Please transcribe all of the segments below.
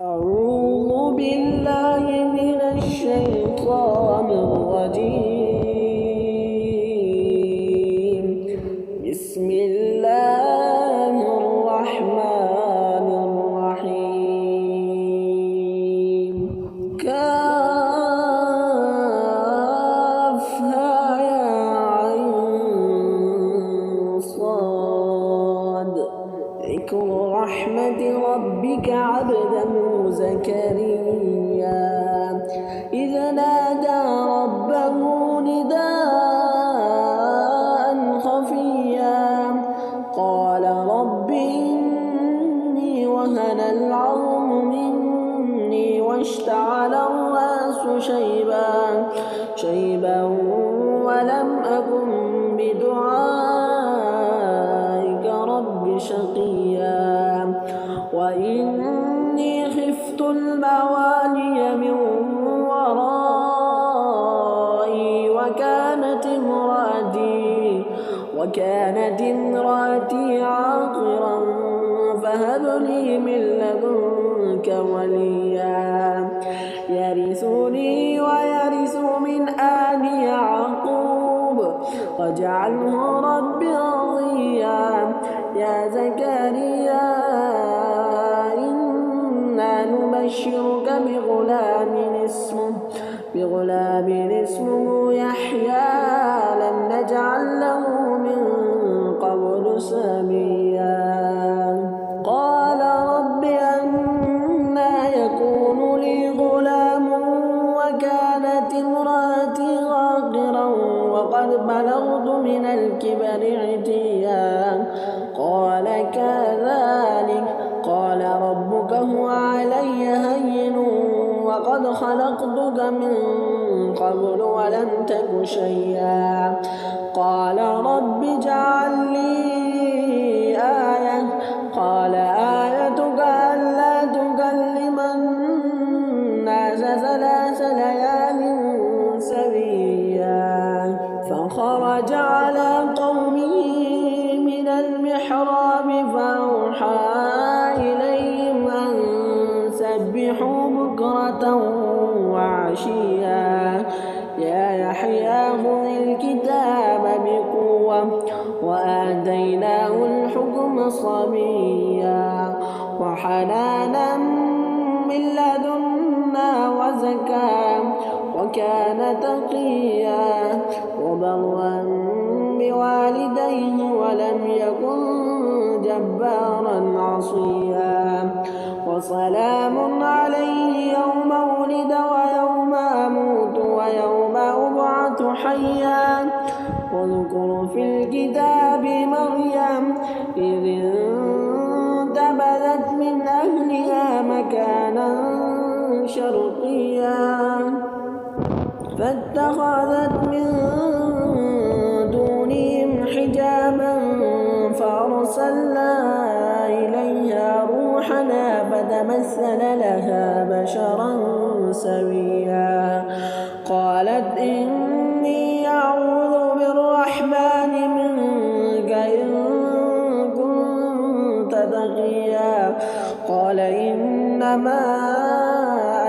أعوذ بالله من الشيطان الرجيم. بسم الله الرحمن الرحيم. كافها يا عين صاد. ذكر رحمة ربك عبده زكريا إذ نادى ربه نداء خفيا قال رب إني وهن العظم مني واشتعل الرأس شيبا ولم أكن بدعائك رب شقيا وإني خفت الموالي من ورائي وكانت امرأتي عاقرا فهب لي من لدنك وليا يرثني ويرث من آل يعقوب واجعله رب رضيا. يا زكريا نبشرك بغلام اسمه يحيى لم نجعل له من قبل سميا. قال رب أنى يكون لي غلام وكانت امرأتي عاقرا وقد بلغت من الكبر عتيا. قال كذلك قال ربك هو علي هين وقد خلقتك من قبل ولم تك شيئا. قال رب اجعل لي آية. قال آيتك ألا تكلم الناس 3 ليال سويا. فخرج على قومه من المحراب فأوحى إليهم أن سبحوا بكرة وعشيا. يا يحيى خذ الكتاب بقوة وآتيناه الحكم صبيا وحنانا من لدنا وزكاة وكان تقيا وبرا بوالديه ولم يكن جبارا عصيا. وسلام عليه يوم ولد ويوم أموت ويوم أبعث حيا. واذكر في الكتاب مريم إذ انتبذت من أهلها مكانا شرقيا فاتخذت من دونهم حجابا فأرسلنا إليها روحنا فتمثل لها بشرا سويا. قالت إني أعوذ بالرحمن منك إن كنت تقيا. قال إنما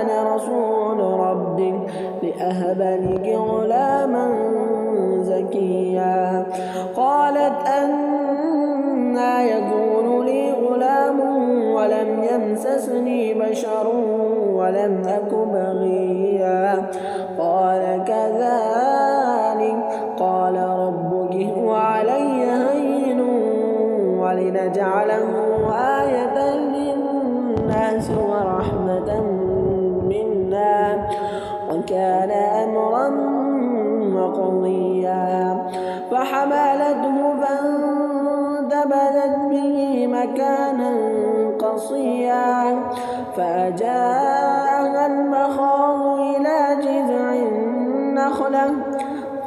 أنا رسول ربك لأهب لك غلاما زكيا. قالت أنى يكون لي غلام ولم يمسسني بشر ولم أك بغيا. قال كذلك قال ربك هو علي هين ولنجعله آية للناس ورحمة منا وكان أمرا مقضيا. فحملته فانتبذت به مكانا قصيا فأجاءها المخاض إلى جذع النخلة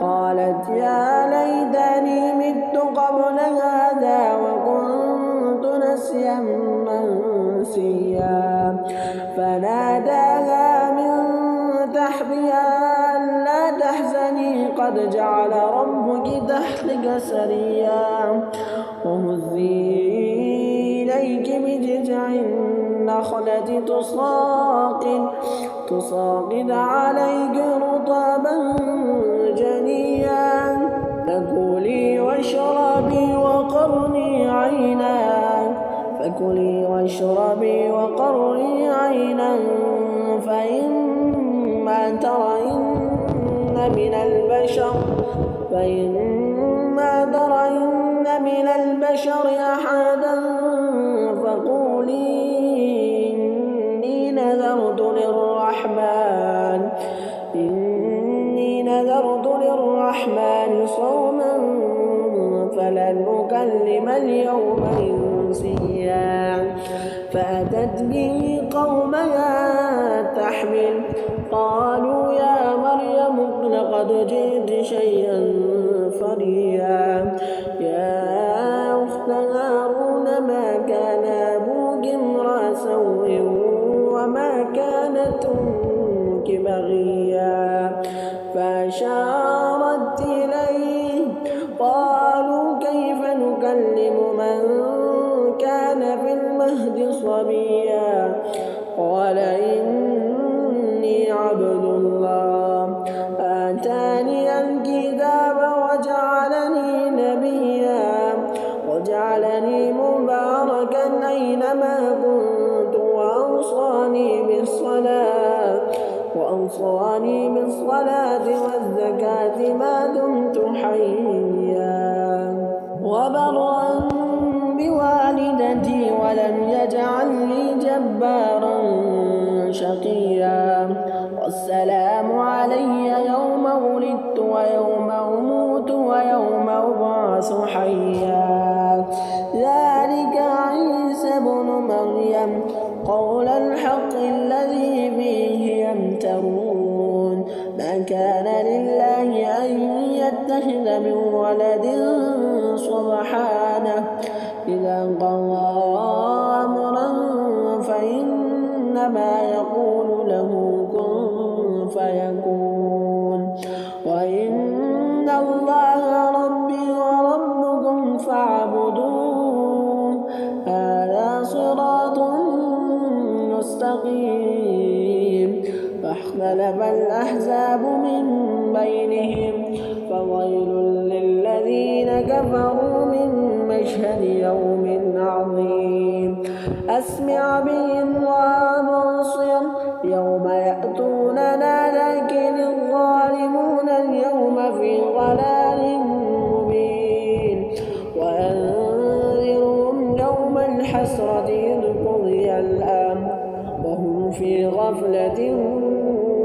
قالت يا ليتني مت قبل هذا وكنت نسيا منسيا. فناداها من تحتها ألا تحزني قد جعل ربك تحتك سريا وهزي إليك بجذع النخلة تساقط عليك رطبا جنيا فكلي واشربي وقري عينا فإما ترين من البشر أحدا فقولي إني نذرت للرحمن صوما فلن أكلم اليوم إنسيا فأتت به قومها تحمل قالوا يا مريم لقد جئت شيئا فريا يا أخت هارون ما كان أبوك امرأ سوء وما كانت أمك بغيا فأشارت إليه قالوا كيف نكلم من كان في المهد صبيا قال إني عبد الله آتاني الكتاب وجعلني مباركا أينما كنت وأوصاني بالصلاة والزكاة ما دمت حيا وبرا بوالدتي ولم يجعلني جبارا شقيا والسلام علي يوم ولدت ويوم أموت ويوم أبعث حيا ذلك عيسى ابن مريم قول الحق الذي فيه يمترون ما كان لله أن يتخذ من ولد سبحانه إذا قضى أمرا فإنما يقول له كن فيكون وإن الله ربي وربكم فاعبدوه هذا صراط مستقيم فاختلف الأحزاب من بينهم فويل للذين كفروا من مشهد يوم عظيم أسمع بهم وأبصر يوم يأتوننا لكن الظالمون اليوم في ضلال مبين وأنذرهم يوم الحسرة إذ قضي الأمر وهم في غفلة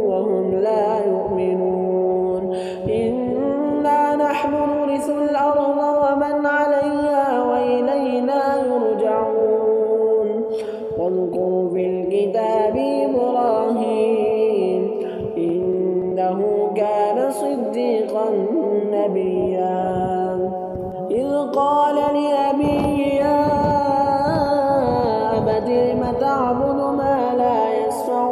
وهم لا يؤمنون إنا نحن نورث الأرض ومن عليها وإلينا يرجعون واذكر في الكتاب إبراهيم إنه كان صديقا نبيا إذ قال لأبيه يا أبت لم تعبد ما لا يسمع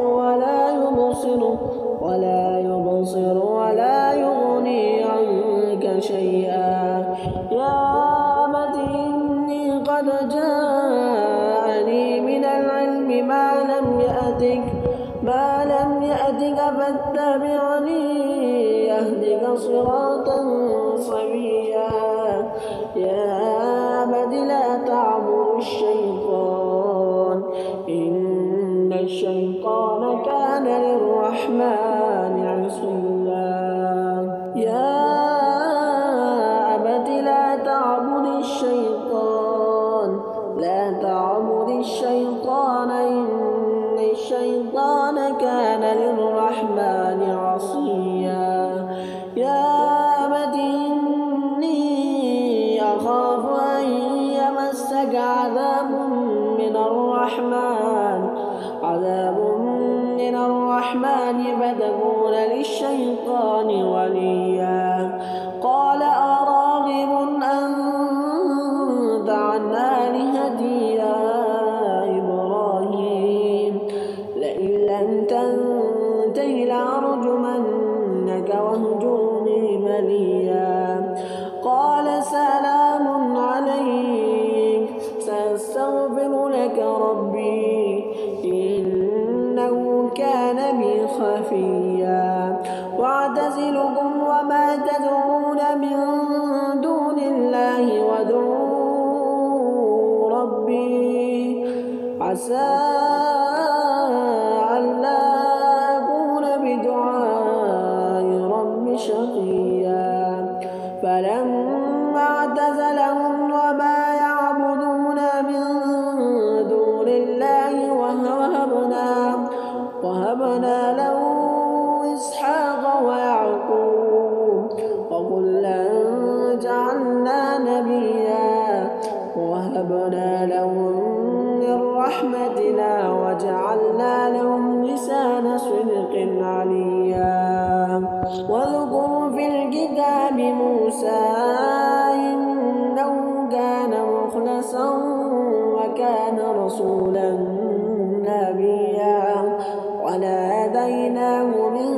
ولا يبصر ولا يغني عنك شيئا يا أبت إني قد جاءني من العلم ما لم يأتك فاتبعني يهدك صراطا سويا يا أبت لا تعبد الشيطان إن الشيطان كان للرحمن عصيا يا أبت لا تعبد الشيطان إن الشيطان كان للرحمن عصيا يا أبت إني أخاف أن يمسك عذاب من الرحمن فتكون للشيطان وليا قال أراغب أنت عن آلهتي يا إبراهيم لئن لم تنته لأرجمنك واهجرني مليا قال سلام عليك سأستغفر لك ربي بي خفيا وأعتزلكم وما تدعون من دون الله وادعوا ربي عسى ألا أكون بدعاء ربي شقيا فلما اعتزلهم وما يعبدون من دون الله وهبنا له إسحاق ويعقوب وكلا جعلنا نبيا ووهبنا لهم من رحمتنا وجعلنا لهم لسان صدق عليا واذكر في الكتاب موسى إنه كان مخلصا وكان رسولا نبيا وناديناه من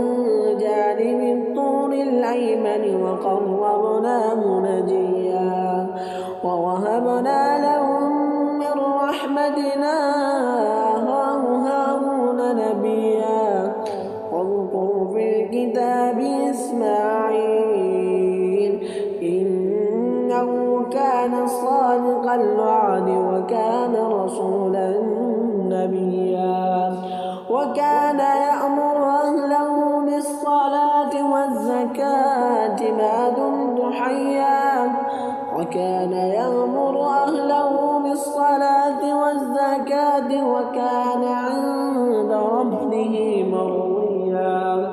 جانب الطور الأيمن وقربناه نجيا ووهبنا لهم من رحمتنا هارون نبيا واذكر في الكتاب إسماعيل إنه كان صادق الوعد وكان رسولا نبيا وكان يأمر أهله بالصلاة والزكاة ما دمت حيا وكان يأمر أهله بالصلاة والزكاة وكان عند ربه مرضيا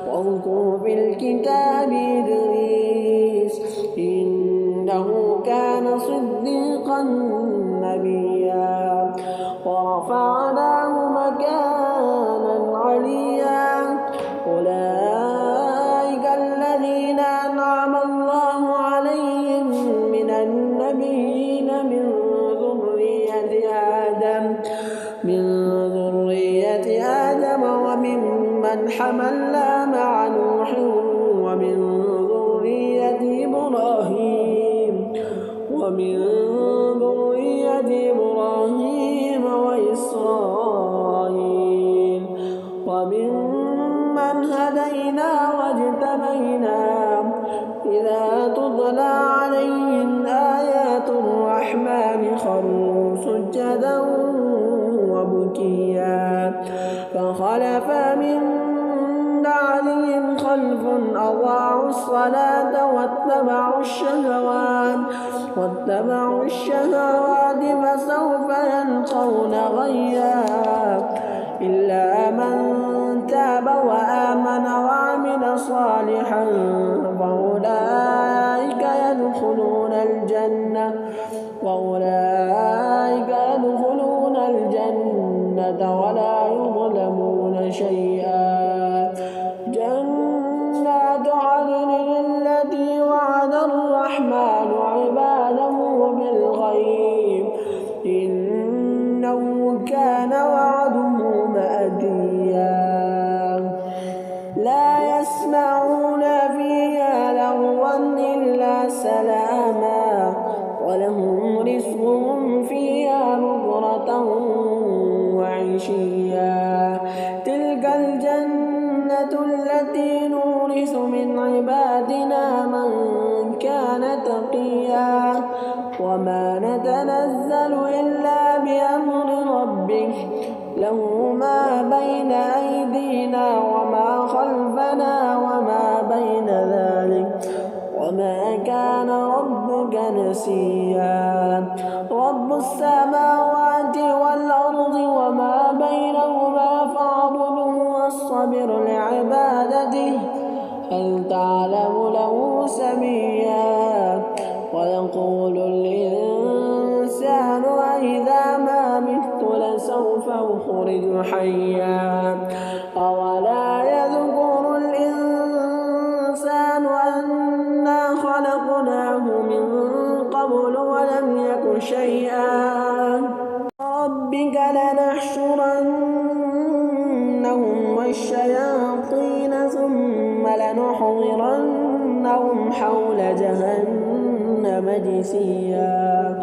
واذكر في الكتاب إدريس إنه كان صديقا نبيا ورفعناه مكانا عليا أولئك الذين أنعم الله عليهم من النبيين من ذرية آدم وممن حملنا مع نوح ومن ذرية إبراهيم وإسرائيل وممن هدينا واجتبينا إذا تتلى عليهم آيات الرحمن خروا سجدا وبكيا فخلف من بعدهم خلف أضاعوا الصلاة واتبعوا الشهوات فسوف يلقون غيا إلا من تاب وآمن وعمل صالحا فأولئك يدخلون الجنة ولا يظلمون شيئا جنات عدن التي وعد الرحمن عباده بالغيب إنه كان وعده مأتيا لا يسمعون فيها لغوا إلا سلاما ولهم رزقهم فيها بكرة وعشيا تلك الجنة التي نورث من عبادنا من كان تقيا وما نتنزل إلا بأمر ربك له ما بين أيدينا وما خلفنا وما بين ذلك وما كان ربك نسيا رب السماوات والأرض وما بينهما فاعبده واصطبر لعبادته هل تعلم له سميا ويقول الإنسان أإذا ما مت لسوف أخرج حيا أولا يذكر الإنسان أنا خلقناه من قبل ولم يك شيئا ربك لنحشرنهم والشياطين ثم لنحضرنهم حول جهنم جثيا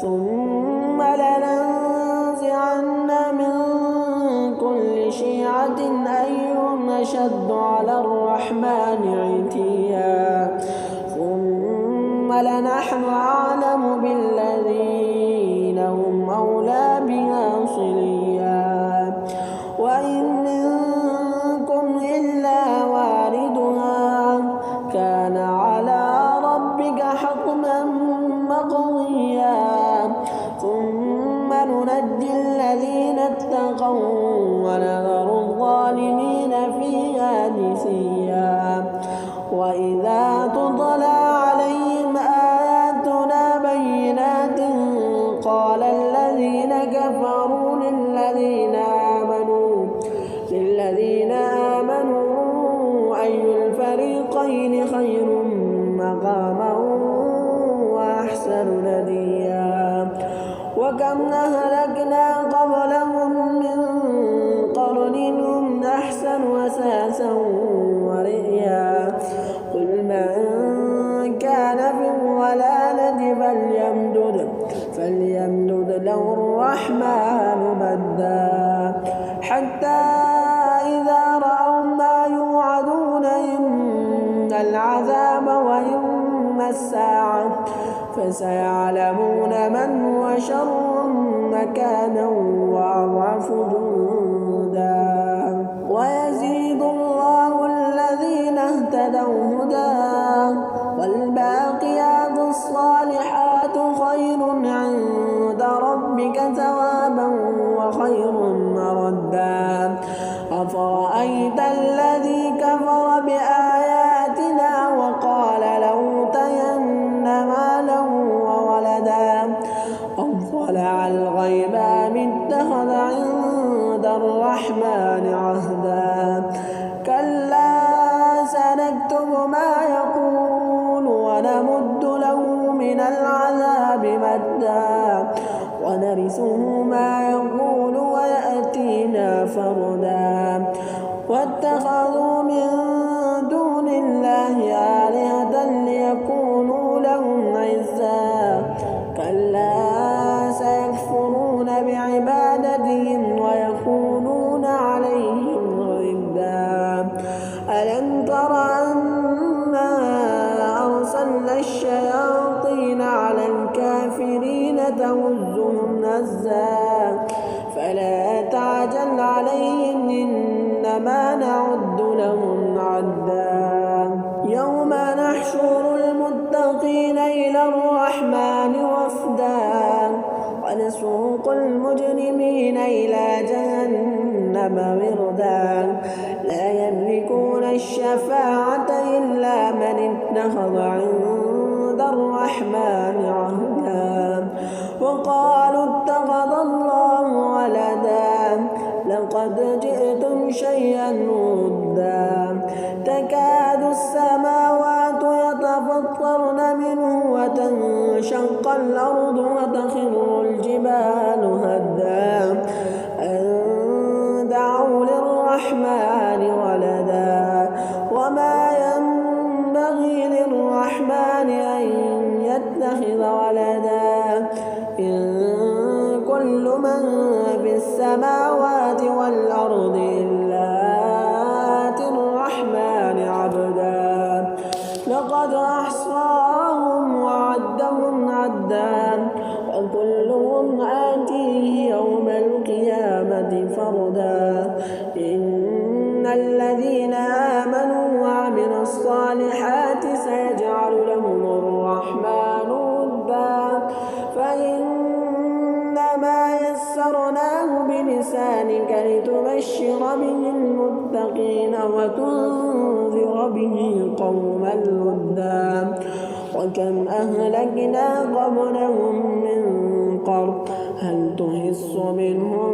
ثم لننزعن من كل شيعة أيهم أشد على الرحمن عتيا ثم لنحن أعلم بالذين هم أولى بها صليا وإن منكم إلا واردها كان على ربك حتما مقضيا ثم ننجي الذين اتقوا ونذر الظالمين فيها جثيا وإذا تتلى عليهم آياتنا بينات قال الذين كفروا للذين آمنوا أي الفريقين خير مقاما وأحسن نديا وكم أهلكنا قبلهم من قرن هم أحسن أثاثا ورئيا قل من كان في الضلالة فليمدد له الرحمن مدا حتى إذا رأوا ما يوعدون إما العذاب وإما الساعة فسيعلمون من هو شر مكانا وأضعف جندا ويزيد الله الذين اهتدوا هدى والباقيات الصالحات خير عند ربك ثوابا وخير مردا أفرأيت الذي كفر بآياتنا وقال لأوتين مالا وولدا أطلع الغيب أم اتخذ عند الرحمن عهدا كلا سنكتب ما يقول ونمد له من العذاب مدا ونرثه ما يقول ويأتينا فردا واتخذوا من دون الله آلهة ليكونوا لهم عزا كلا سيكفرون بعبادتهم ويكونون عليهم ضدا ألم تر أنا أرسلنا الشياطين على الكافرين تؤزهم نزا فلا تعجل عليهم إنما نعد لهم عدا يوم نحشر المتقين إلى الرحمن وفدا ونسوق المجرمين إلى جهنم وردا لا يملكون الشفاعة إلا من اتخذ عند الرحمن عهدا وقالوا اتخذ الله ولدا لقد جئتم شيئا ندا تكاد السماوات يتفطرن منه وتنشق الأرض وتخر الجبال هدا أن دعوا للرحمن ولدا وما ينبغي للرحمن أن يتخذ ولدا إن كل من في السماوات والأرض إلا آتي الرحمن عبدا لقد أحصاهم وعدهم عدا وكلهم آتيه يوم القيامة فردا إن الذين آمنوا وعملوا الصالحات سيجعل لهم الرحمن ودا فإنما يسرناه بلسانك لتبشر به المتقين وتنذر به قوما لدا وكم أهلكنا قبلهم من قرن هل تحس منهم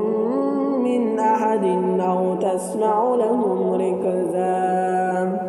من أحد أو تسمع لهم ركزا